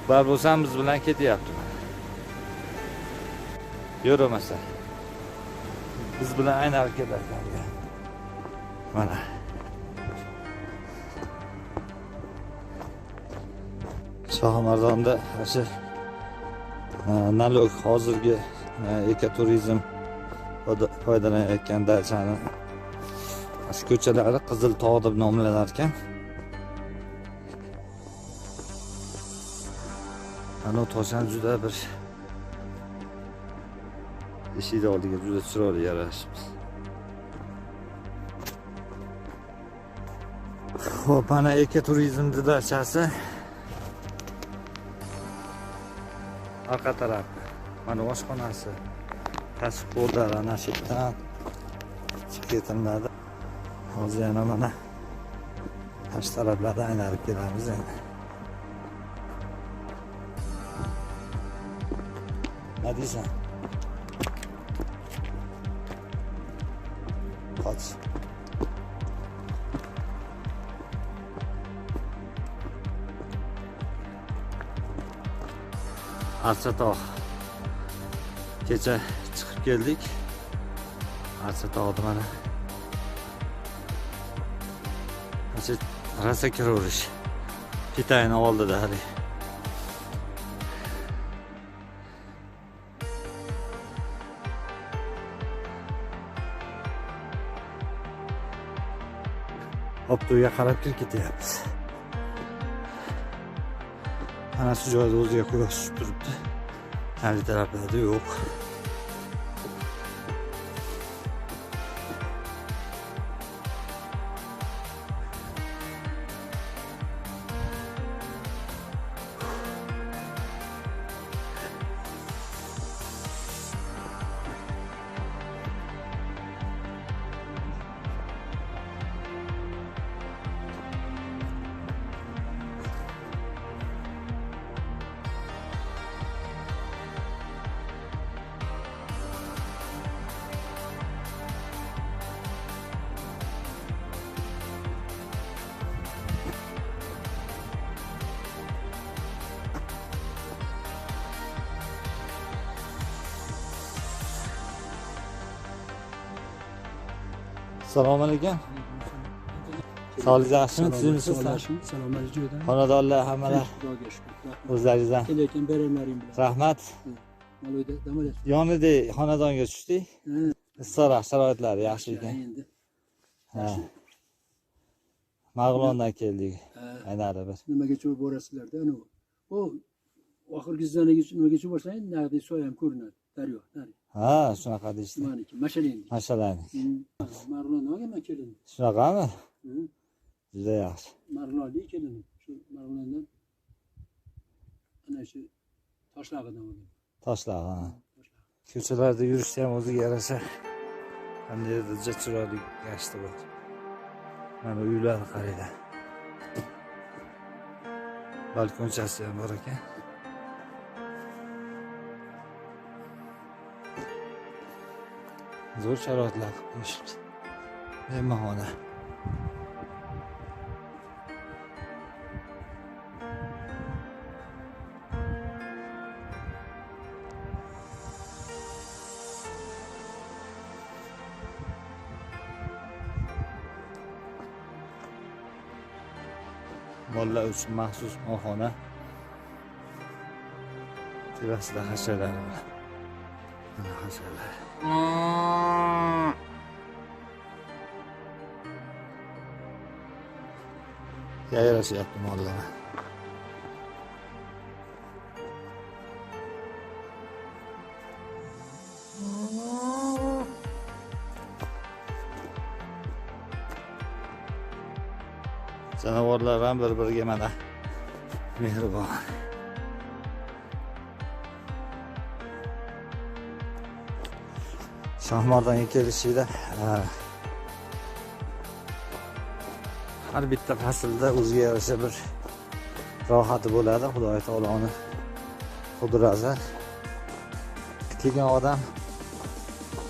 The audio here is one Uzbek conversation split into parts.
Bar bo'lsam biz bilan ketyapti. Yo'ramasa. Biz bilan aynan ketyapti. Mana. Shohimardonda o'sha nalog hozirgi ekoturizm foydalanayotgan dachani shu ko'chalari Qizil tog' deb nomlanar ekan. Ana to'shan juda bir eshik oldiga juda chiroyli yarashibdi. Xo'p, mana ekoturizm dachasi. Arqa tarafda mana oshxonasi, tashqi qo'llar ana shu yerdan chiqib ketiladi. Hozir yana mana tashqi taraflardan aylanib kelamiz endi. Nima deysan? Qoch. Archatog' kecha chiqib keldik. Archatog'da mana rosa kiraverish. Pitayni oldida hali. Optoga qarab ketyapmiz. Ana shu joyda o'ziga quyosh tushib turibdi. Nari taraflarda yo'q. Assalomu alaykum. Sog'ligingiz yaxshimi? Sizmisiz? Salom alaykum. Xonadonlar hammalar o'zlaringizdan. Kelayotgan bayramlaring bilan. Rahmat. Maloyda dam olyapsiz. Yonida xonadonga tushdik. Issiqroq sharoitlari yaxshi ekan. Endi. Ha. Mag'londan keldik. Aynari bir. Nimagacha borasizlarda ana u oxirgi zanaga nimagacha borsang, naqdi soy ham ko'rinadi. Daryo, nari. Ha, shunaqa deysiz. Maniki, mashalani. Mashalani. Marlon nima kelin? Shunaqami? Juda yaxshi. Marlonli kelin. Shu Marlondan ana shu Toshlag'idan oldim. Toshlag', ha. Ko'chalarda yurishda ham o'ziga yarasha. Qandaydir juda chiroyli gashti bor. Mana uylarni qaranglar. Balkonchasi ham bor ekan. Zo'r sharoitlar qilib qo'yishibdi. Mehmonxona. Bolalar uchun maxsus mehmonxona. Terasida hasharlar bor. Mana hasharlar. Yayrashyapti mollar. Jonivorlar ham bir-biriga mana mehribon. Shohimardonga kelishida har bitta faslda o'ziga yarasha bir rohati bo'ladi. Xudoy taoloning qudrati. Kelgan odam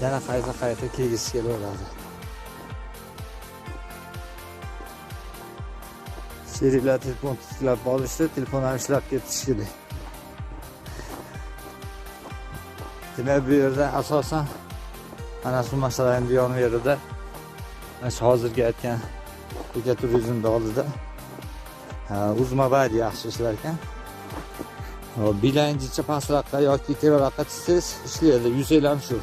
yana qayta kelgisi kelaveradi. Seriyalar telefon tiklab olishdi, telefonlar ishlab ketishi kerak. Demak bu yerda asosan mana shu masalaning yon yerida mana shu hozirgi aytgan Aka turizmda oldida uzmobile yaxshi ishlar ekan. Bilangicha pastroqqa yoki tevaroqqa chiqsangiz ishlaydi, yuzanglar ham shu.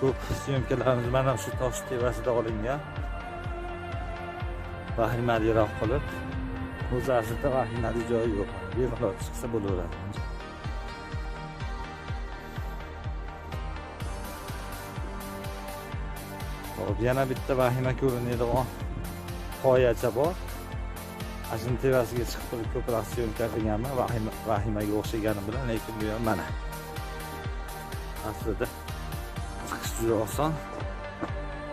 Ko'p syomkalarimiz mana shu tosh tepasida olingan. Vahimaliroq qilib, o'zi aslida vahimali joyi yo'q. Bemalol chiqsa bo'laveradi. Hop, yana bitta vahima ko'rinadigan qoyacha bor. Ashuni tepasiga chiqib turib ko'proq syomka qilganman. Vahimaga o'xshagani bilan, lekin bu ham mana. Aslida chiqish juda oson.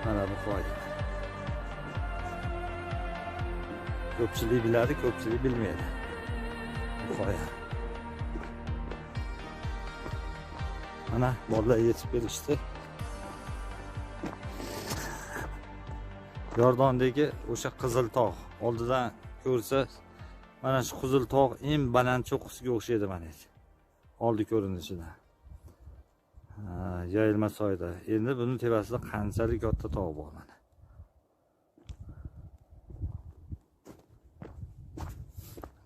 Mana bu qoya. Ko'pchilik biladi, ko'pchilik bilmaydi. Bu qoya. Mana bolalar yetib kelishdi. Yordondagi o'sha qizil tog' oldidan ko'rsa, mana shu qizil tog' eng baland cho'qqisiga o'xshaydi mana. Oldi ko'rinishidan. Yayilma soyda. Endi buning tepasida qanchalik katta tog' bor mana.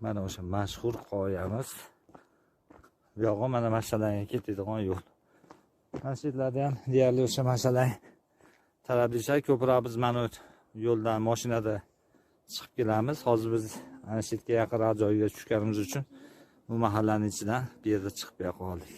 Mana o'sha mashhur qoyamiz. Bu yo'g'i mana Mash'alanga ketadigan yo'l. Mana shu yerlarda ham deyarli o'sha Mash'alang talabliklar ko'proq biz mana yo'ldan mashinada chiqib kelamiz. Hozir biz ana shu yerga yaqinroq joyga tushganimiz uchun bu mahallaning ichidan bu yerda chiqib qoldik.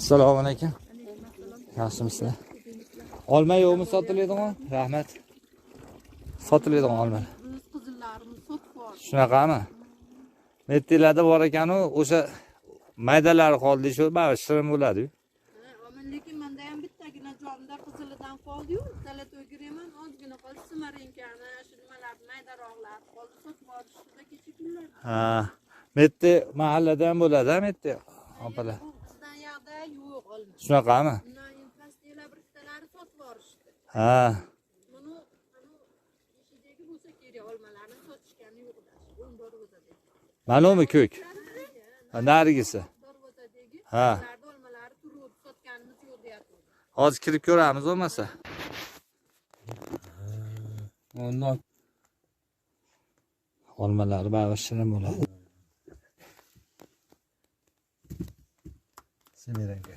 Assalomu alaykum. Yaxshimisiz? Olma yo'qmi sotiladigan? Rahmat. Sotiladigan olma. Qizillarimiz sotib. Shunaqami? Mettilarda bor ekan-u, o'sha maydalari qoldi shu, baribir shirin bo'ladi-yu. Lekin menda ham bittagina jonda qizilidan qoldi-yu, talat o'giraman, ozgina qoldi simarenkani, shu nimalar maydaroqlar qoldi, sotib olishda kecha kunlar. Ha, Metti mahallada ham bo'ladi-a, Metti opalar. Bizdan yoqda yo'q olma. Shunaqami? Undan infasiylar birtalari sotib olishdi. Ha. Buni ishidagi bo'lsa kerak olmalarni sotishgani yo'qda. 10 dorvozada. Ma'lummi ko'k? Narigisi. Dorvozadagi Ha. olmalari turib Hozir kirib ko'ramiz bo'lmasa. Ondan Olmalari bag'i shirin bo'ladi. Semiranga.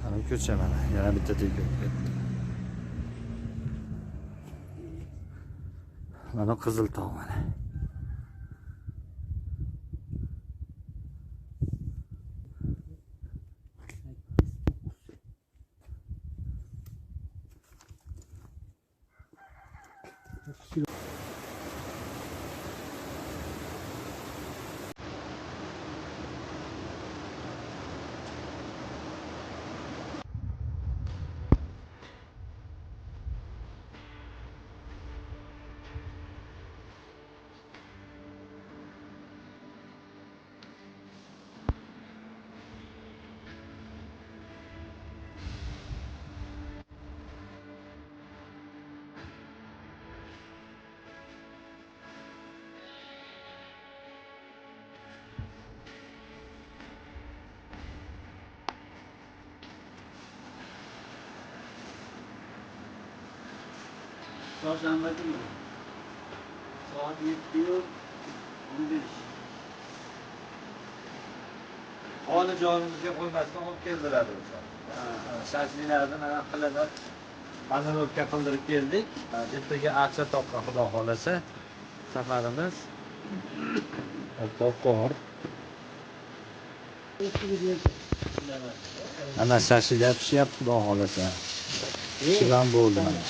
Ana ko'cha mana, yana bitta tekib ketdi. Mana qizil tog' mana. Çarşamba günü. Saat 7:15. Holi jonimizga qo'ymasdan olib keldiradi o'sha. Shashlilarni mana qiladi. Panorovka qildirib keldik. Ertaga archa toqqan xudo xolasa safarimiz. Toqqor. Ana shashilar pishyapti xudo xolasa. Pishidan bo'ldi mana.